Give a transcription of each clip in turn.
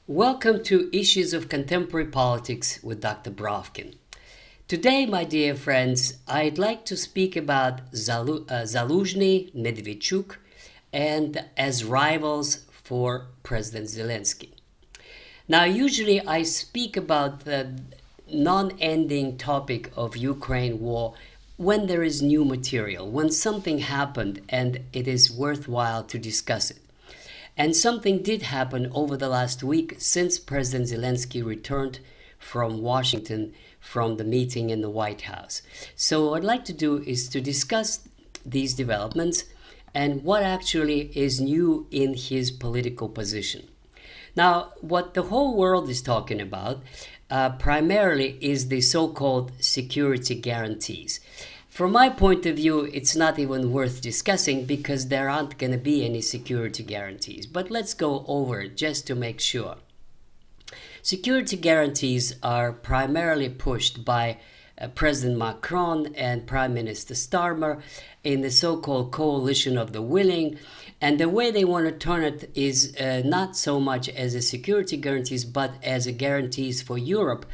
Welcome to Issues of Contemporary Politics with Dr. Brovkin. Today, my dear friends, I'd like to speak about Zaluzhnyi, Medvedchuk, and as rivals for President Zelensky. Now, usually I speak about the non-ending topic of Ukraine war when there is new material, when something happened and it is worthwhile to discuss it. And something did happen over the last week since President Zelensky returned from Washington from the meeting in the White House. So what I'd like to do is to discuss these developments and what actually is new in his political position. Now, what the whole world is talking about primarily is the so-called security guarantees. From my point of view, it's not even worth discussing because there aren't going to be any security guarantees. But let's go over it just to make sure. Security guarantees are primarily pushed by President Macron and Prime Minister Starmer in the so-called coalition of the willing. And the way they want to turn it is not so much as a security guarantees, but as a guarantees for Europe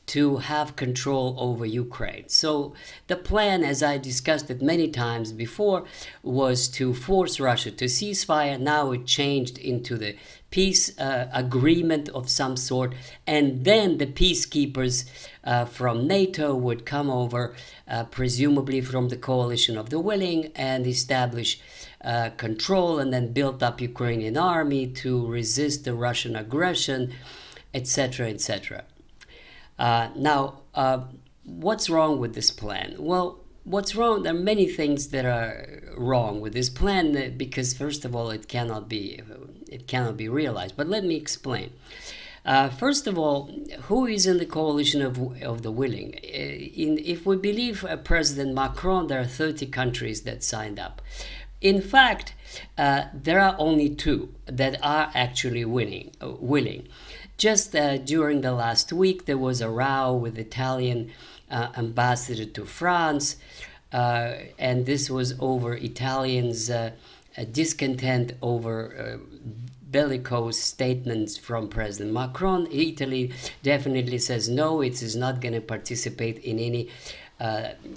to have control over Ukraine. So the plan, as I discussed it many times before, was to force Russia to ceasefire. Now it changed into the peace agreement of some sort, and then the peacekeepers from NATO would come over, presumably from the coalition of the willing, and establish control and then build up Ukrainian army to resist the Russian aggression, etc., etc. What's wrong with this plan? Well, what's wrong? There are many things that are wrong with this plan because, first of all, it cannot be realized. But let me explain. First of all, who is in the coalition of the willing? If we believe President Macron, there are 30 countries that signed up. In fact, there are only 2 that are actually willing. Just during the last week, there was a row with the Italian ambassador to France, and this was over Italians' discontent over bellicose statements from President Macron. Italy definitely says no, it is not going to participate in any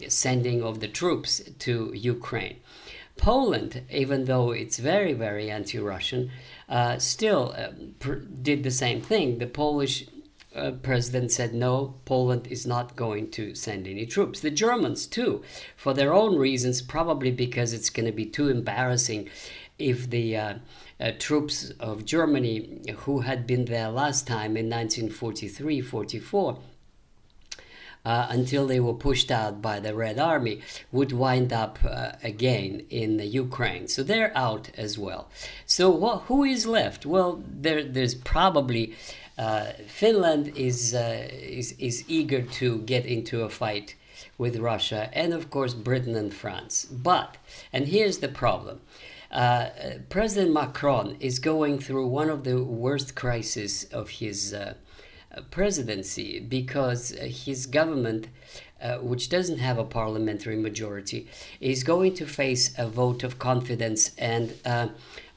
sending of the troops to Ukraine. Poland, even though it's very, very anti-Russian, still did the same thing. The Polish president said no, Poland is not going to send any troops. The Germans too, for their own reasons, probably because it's going to be too embarrassing if the troops of Germany, who had been there last time in 1943-44, until they were pushed out by the Red Army, would wind up again in Ukraine. So they're out as well. So who is left? Well, there's probably Finland is eager to get into a fight with Russia, and of course Britain and France. But, and here's the problem. President Macron is going through one of the worst crises of his presidency because his government, which doesn't have a parliamentary majority, is going to face a vote of confidence, and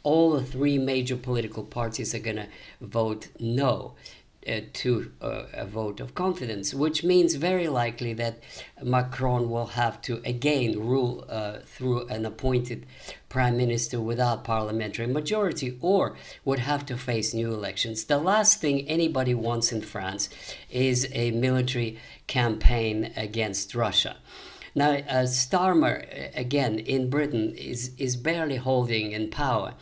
all the 3 major political parties are going to vote no to a vote of confidence, which means very likely that Macron will have to again rule through an appointed prime minister without parliamentary majority, or would have to face new elections. The last thing anybody wants in France is a military campaign against Russia. Now, Starmer, again, in Britain, is barely holding in power.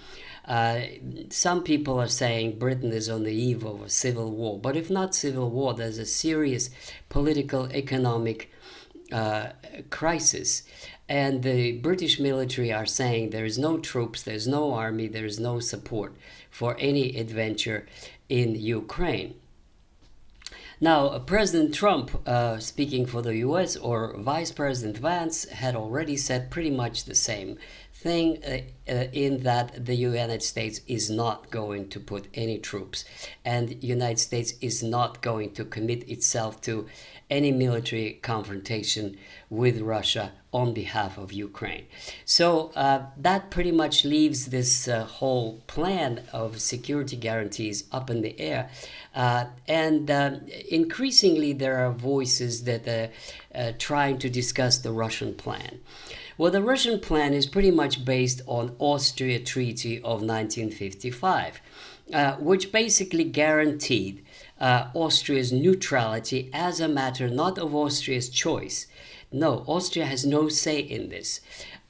Some people are saying Britain is on the eve of a civil war, but if not civil war, there's a serious political, economic crisis. And the British military are saying there is no troops, there's no army, there is no support for any adventure in Ukraine. Now, President Trump, speaking for the US, or Vice President Vance, had already said pretty much the same thing in that the United States is not going to put any troops, and the United States is not going to commit itself to any military confrontation with Russia on behalf of Ukraine. So that pretty much leaves this whole plan of security guarantees up in the air. And increasingly there are voices that are trying to discuss the Russian plan. Well, the Russian plan is pretty much based on Austria Treaty of 1955, which basically guaranteed Austria's neutrality as a matter not of Austria's choice. No, Austria has no say in this.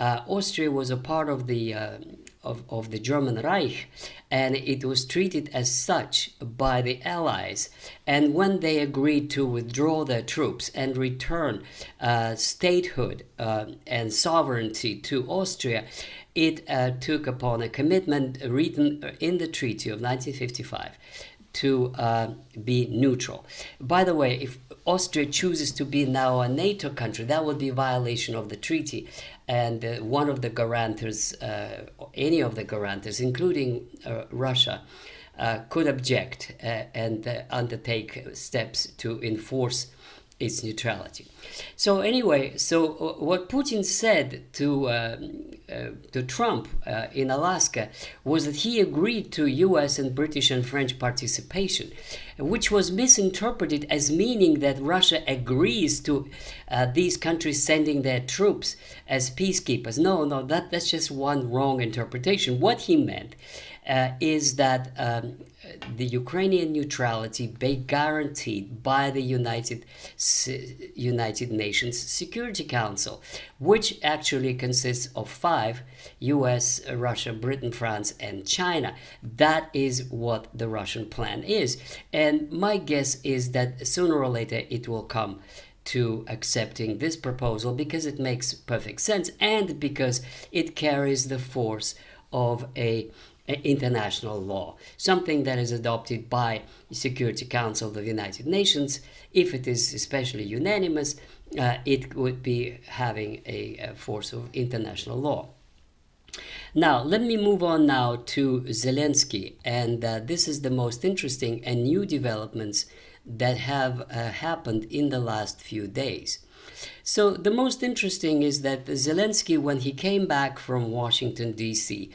Austria was a part of the German Reich, and it was treated as such by the Allies. And when they agreed to withdraw their troops and return statehood and sovereignty to Austria, it took upon a commitment written in the Treaty of 1955 to be neutral. By the way, if Austria chooses to be now a NATO country, that would be a violation of the treaty. And one of the guarantors, any of the guarantors, including Russia, could object and undertake steps to enforce its neutrality. So anyway, what Putin said to Trump in Alaska was that he agreed to US and British and French participation, which was misinterpreted as meaning that Russia agrees to these countries sending their troops as peacekeepers. No, that's just one wrong interpretation. What he meant is that the Ukrainian neutrality be guaranteed by the United Nations Security Council, which actually consists of 5: US, Russia, Britain, France, and China. That is what the Russian plan is. And my guess is that sooner or later it will come to accepting this proposal because it makes perfect sense and because it carries the force of a international law, something that is adopted by the Security Council of the United Nations. If it is especially unanimous, it would be having a force of international law. Now, let me move on now to Zelensky, and this is the most interesting and new developments that have happened in the last few days. So the most interesting is that Zelensky, when he came back from Washington, D.C.,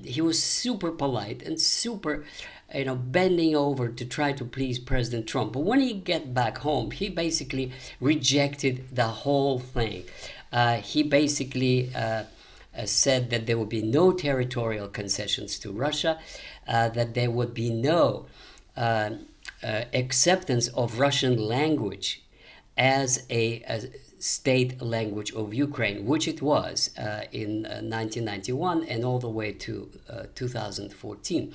he was super polite and super, bending over to try to please President Trump. But when he get back home, he basically rejected the whole thing. He basically said that there would be no territorial concessions to Russia, that there would be no acceptance of Russian language as a state language of Ukraine, which it was in 1991 and all the way to 2014.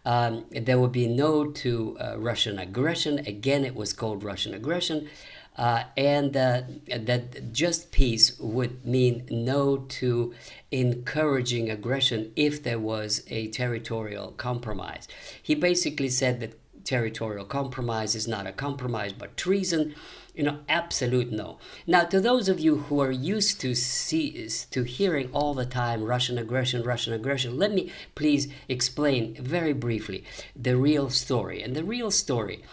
There would be no to Russian aggression. Again, it was called Russian aggression. And that just peace would mean no to encouraging aggression if there was a territorial compromise. He basically said that territorial compromise is not a compromise but treason. Absolute no. Now, to those of you who are used to hearing all the time Russian aggression, let me please explain very briefly the real story. And the real story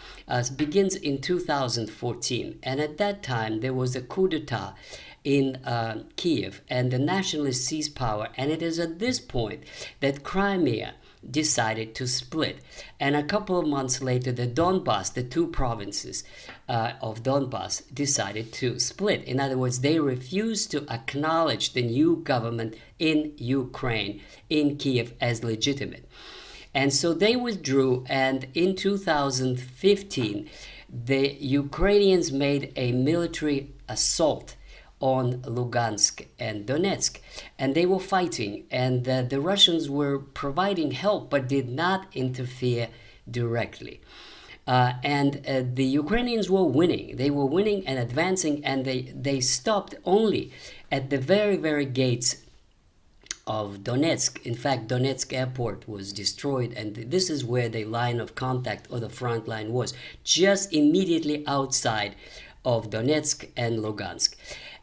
begins in 2014. And at that time, there was a coup d'etat in Kiev, and the nationalists seized power. And it is at this point that Crimea decided to split. And a couple of months later, the Donbass, the two provinces of Donbass, decided to split. In other words, they refused to acknowledge the new government in Ukraine, in Kiev, as legitimate. And so they withdrew, and in 2015, the Ukrainians made a military assault on Lugansk and Donetsk, and they were fighting, and the Russians were providing help but did not interfere directly. And the Ukrainians were winning. They were winning and advancing, and they stopped only at the very, very gates of Donetsk. In fact, Donetsk airport was destroyed, and this is where the line of contact or the front line was, just immediately outside of Donetsk and Lugansk.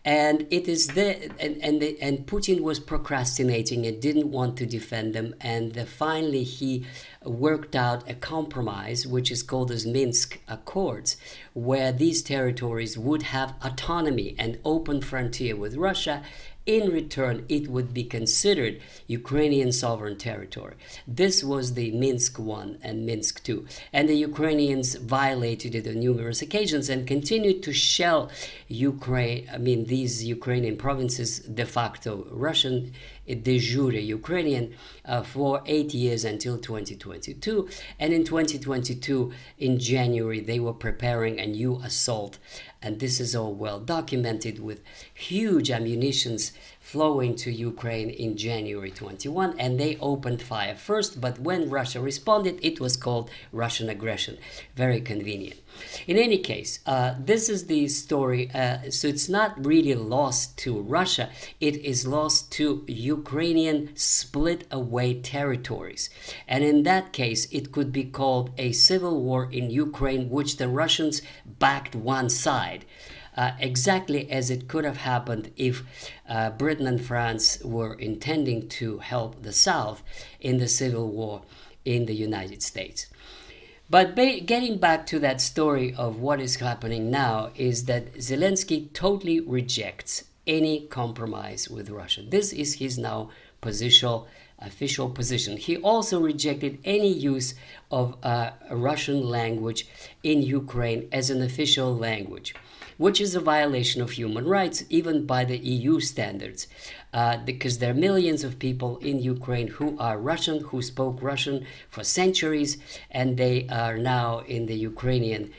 And it is the and Putin was procrastinating and didn't want to defend them, and finally he worked out a compromise which is called as Minsk Accords, where these territories would have autonomy and open frontier with Russia. In return, it would be considered Ukrainian sovereign territory. This was the Minsk I and Minsk II. And the Ukrainians violated it on numerous occasions and continued to shell these Ukrainian provinces, de facto Russian, de jure Ukrainian, for 8 years until 2022. And in 2022, in January, they were preparing a new assault. And this is all well documented, with huge ammunitions flowing to Ukraine in January 21, and they opened fire first, but when Russia responded, it was called Russian aggression. Very convenient. In any case, this is the story, so it's not really lost to Russia, it is lost to Ukrainian split away territories. And in that case, it could be called a civil war in Ukraine, which the Russians backed one side. Exactly as it could have happened if Britain and France were intending to help the South in the civil war in the United States. But getting back to that story of what is happening now is that Zelensky totally rejects any compromise with Russia. This is his now official position. He also rejected any use of Russian language in Ukraine as an official language, which is a violation of human rights, even by the EU standards, because there are millions of people in Ukraine who are Russian, who spoke Russian for centuries, and they are now in the Ukrainian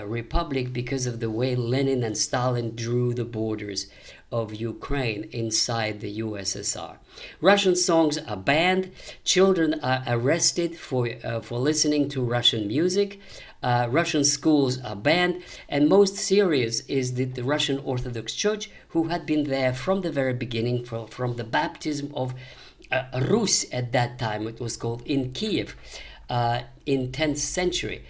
Republic because of the way Lenin and Stalin drew the borders of Ukraine inside the USSR. Russian songs are banned, children are arrested for listening to Russian music, Russian schools are banned, and most serious is that the Russian Orthodox Church, who had been there from the very beginning, from the baptism of Rus at that time, it was called, in Kiev in 10th century.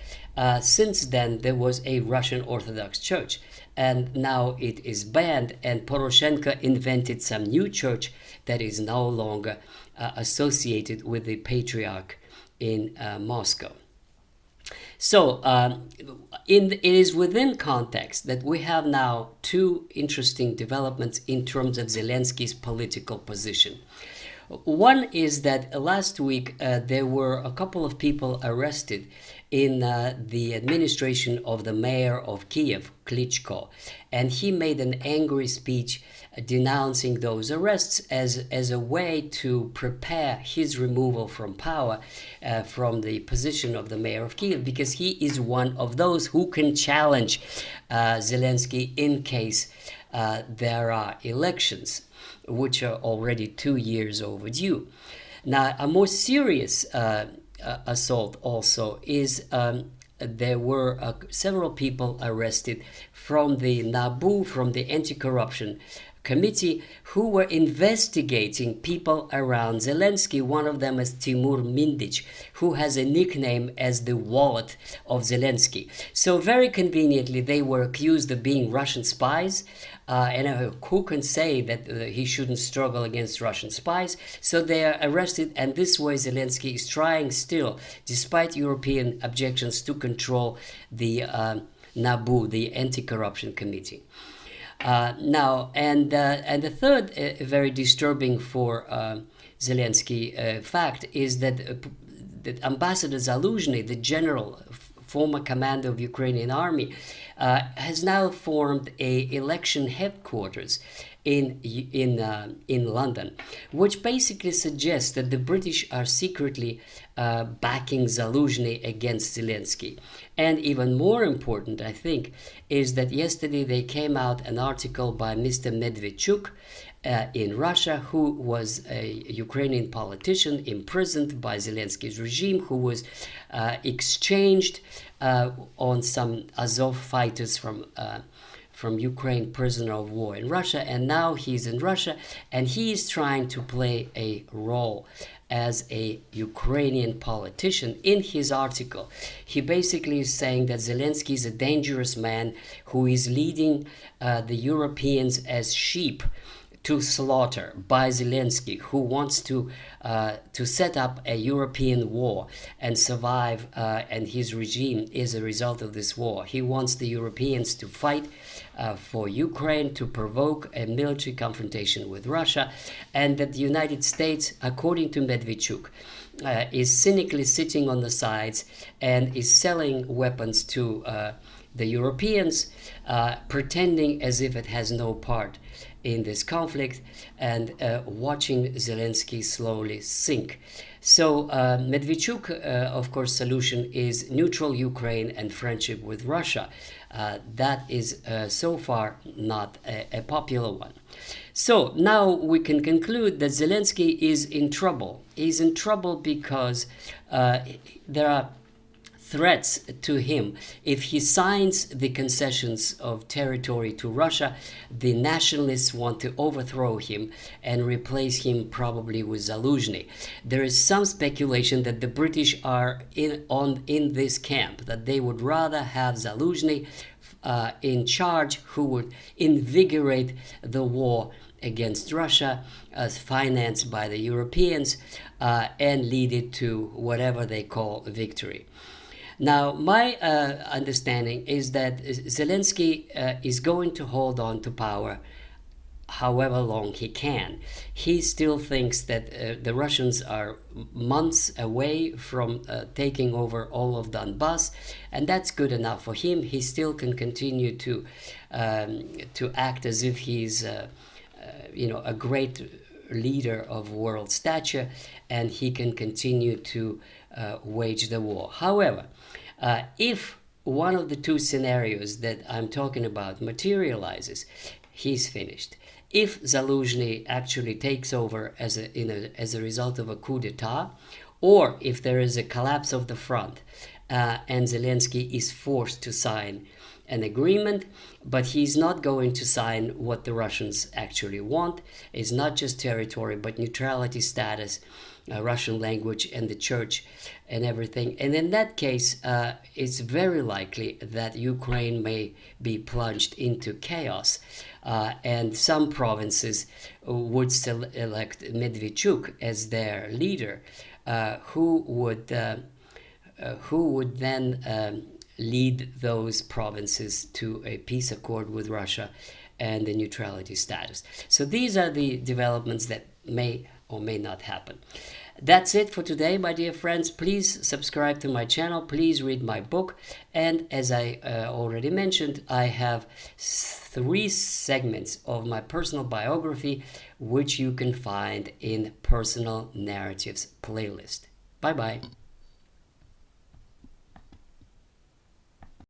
Since then, there was a Russian Orthodox Church, and now it is banned, and Poroshenko invented some new church that is no longer associated with the Patriarch in Moscow. So it is within context that we have now two interesting developments in terms of Zelensky's political position. One is that last week there were a couple of people arrested in the administration of the mayor of Kiev, Klitschko, and he made an angry speech denouncing those arrests as a way to prepare his removal from power from the position of the mayor of Kiev, because he is one of those who can challenge Zelensky in case there are elections, which are already 2 years overdue. Now, a more serious assault also is there were several people arrested from the NABU, from the anti-corruption committee, who were investigating people around Zelensky. One of them is Timur Mindic, who has a nickname as the wallet of Zelensky. So very conveniently, they were accused of being Russian spies. And who can say that he shouldn't struggle against Russian spies? So they are arrested, and this way Zelensky is trying still, despite European objections, to control the NABU, the Anti-Corruption Committee. Now, and the third very disturbing for Zelensky fact is that Ambassador Zaluzhnyi, the general, former commander of Ukrainian army, has now formed a election headquarters in London, which basically suggests that the British are secretly backing Zaluzhnyi against Zelensky. And even more important, I think, is that yesterday they came out an article by Mr. Medvedchuk in Russia, who was a Ukrainian politician imprisoned by Zelensky's regime, who was exchanged on some Azov fighters from Ukraine, prisoner of war in Russia, and now he's in Russia, and he is trying to play a role as a Ukrainian politician. In his article, he basically is saying that Zelensky is a dangerous man who is leading the Europeans as sheep to slaughter by Zelensky, who wants to set up a European war and survive, and his regime is a result of this war. He wants the Europeans to fight for Ukraine, to provoke a military confrontation with Russia, and that the United States, according to Medvedchuk, is cynically sitting on the sides and is selling weapons to the Europeans, pretending as if it has no part in this conflict, and watching Zelensky slowly sink. So Medvedchuk, of course, solution is neutral Ukraine and friendship with Russia. That is so far not a popular one. So now we can conclude that Zelensky is in trouble. He's in trouble because there are threats to him. If he signs the concessions of territory to Russia, the nationalists want to overthrow him and replace him probably with Zaluzhnyi. There is some speculation that the British are in this camp, that they would rather have Zaluzhnyi in charge, who would invigorate the war against Russia, as financed by the Europeans, and lead it to whatever they call victory. Now, my understanding is that Zelensky is going to hold on to power however long he can. He still thinks that the Russians are months away from taking over all of Donbass, and that's good enough for him. He still can continue to act as if he's a great leader of world stature, and he can continue to wage the war. However, if one of the two scenarios that I'm talking about materializes, he's finished. If Zaluzhnyi actually takes over as a result of a coup d'etat, or if there is a collapse of the front and Zelensky is forced to sign an agreement, but he's not going to sign what the Russians actually want. It's not just territory, but neutrality status, Russian language and the church and everything. And in that case, it's very likely that Ukraine may be plunged into chaos, and some provinces would elect Medvedchuk as their leader, who would then lead those provinces to a peace accord with Russia and the neutrality status. So these are the developments that may or may not happen. That's it for today, my dear friends. Please subscribe to my channel. Please read my book. And as I already mentioned, I have 3 segments of my personal biography, which you can find in Personal Narratives playlist. Bye-bye.